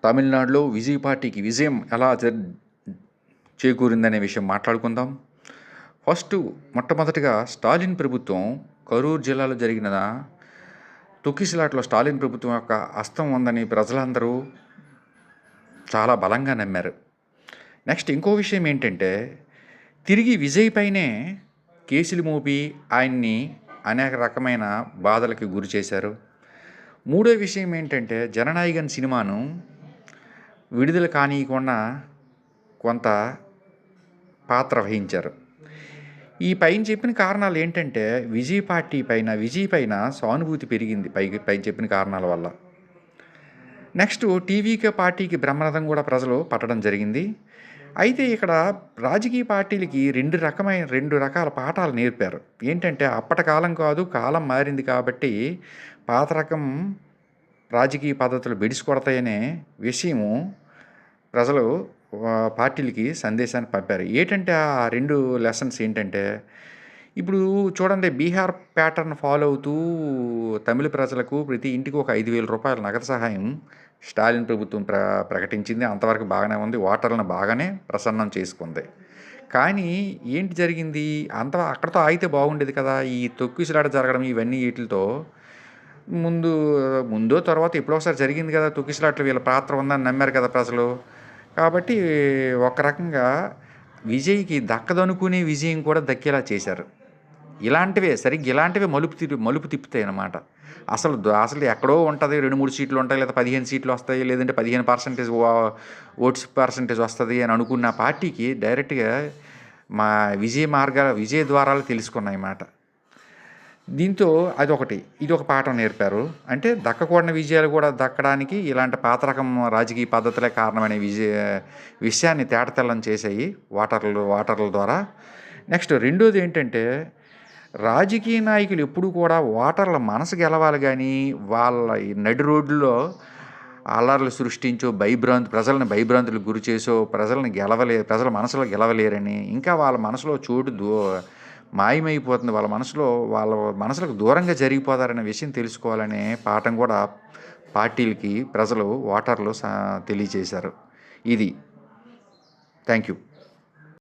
తమిళనాడులో విజయ్ పార్టీకి విజయం ఎలా చేకూరిందనే విషయం మాట్లాడుకుందాం. మొట్టమొదటిగా స్టాలిన్ ప్రభుత్వం కరూర్ జిల్లాలో జరిగిన తొక్కిసలాటలో స్టాలిన్ ప్రభుత్వం యొక్క హస్తం ఉందని ప్రజలందరూ చాలా బలంగా నమ్మారు. నెక్స్ట్ ఇంకో విషయం ఏంటంటే, తిరిగి విజయ్ పైనే కేసులు మోపి ఆయన్ని అనేక రకమైన బాధలకి గురి చేశారు. మూడో విషయం ఏంటంటే, జననాయకన్ సినిమాను విడుదల కానీయకుండా కొంత పాత్ర వహించారు. ఈ పైన చెప్పిన కారణాలు ఏంటంటే, విజయ్ పైన సానుభూతి పెరిగింది పైన చెప్పిన కారణాల వల్ల. నెక్స్ట్ టీవీకే పార్టీకి బ్రహ్మరథం కూడా ప్రజలు పట్టడం జరిగింది. అయితే ఇక్కడ రాజకీయ పార్టీలకి రెండు రకాల పాఠాలు నేర్పారు. ఏంటంటే, అప్పటి కాలం కాదు, కాలం మారింది కాబట్టి పాత రకం రాజకీయ పద్ధతులు బెడిసికొడతాయనే విషయము ప్రజలు పార్టీలకి సందేశాన్ని పంపారు. ఏంటంటే ఆ రెండు లెసన్స్ ఏంటంటే, ఇప్పుడు చూడండి, బీహార్ ప్యాటర్న్ ఫాలో అవుతూ తమిళ ప్రజలకు ప్రతి ఇంటికి ఒక 5,000 రూపాయల నగదు సహాయం స్టాలిన్ ప్రభుత్వం ప్రకటించింది. అంతవరకు బాగానే ఉంది, ఓటర్లను బాగానే ప్రసన్నం చేసుకుంది. కానీ ఏంటి జరిగింది, అక్కడితో ఆగితే బాగుండేది కదా. ఈ తొక్కిసలాట జరగడం ఇవన్నీ వీటితో ముందో తర్వాత ఎప్పుడో ఒకసారి జరిగింది కదా తొక్కిసలాట్లు, వీళ్ళ పాత్ర ఉందని నమ్మారు కదా ప్రజలు. కాబట్టి ఒక రకంగా విజయ్కి దక్కదనుకునే విజయం కూడా దక్కేలా చేశారు. ఇలాంటివే మలుపు తిప్పుతాయి అన్నమాట. అసలు ఎక్కడో ఉంటుంది, 2-3 సీట్లు ఉంటాయి, లేదా 15 సీట్లు వస్తాయి, లేదంటే 15% ఓట్స్ పర్సంటేజ్ వస్తుంది అని అనుకున్న పార్టీకి డైరెక్ట్గా మా విజయ ద్వారాలు తెలుసుకున్నాయి మాట. దీంతో ఇది ఒక పాఠం నేర్పారు. అంటే దక్కకూడని విజయాలు కూడా దక్కడానికి ఇలాంటి పాత రకం రాజకీయ పద్ధతులే కారణమనే విషయాన్ని తేటతెల్లం చేసాయి ఓటర్ల ద్వారా. నెక్స్ట్ రెండోది ఏంటంటే, రాజకీయ నాయకులు ఎప్పుడు కూడా ఓటర్ల మనసు గెలవాలి, కానీ వాళ్ళ నడి రోడ్లో అల్లర్లు సృష్టించో ప్రజలను భయభ్రాంతులకు గురి చేసో ప్రజల మనసులో గెలవలేరని, ఇంకా వాళ్ళ మనసులో చోటు మాయమైపోతుంది, వాళ్ళ మనసులకు దూరంగా జరిగిపోతారనే విషయం తెలుసుకోవాలనే పాఠం కూడా పార్టీలకి ఓటర్లు తెలియజేశారు. ఇది. Thank you.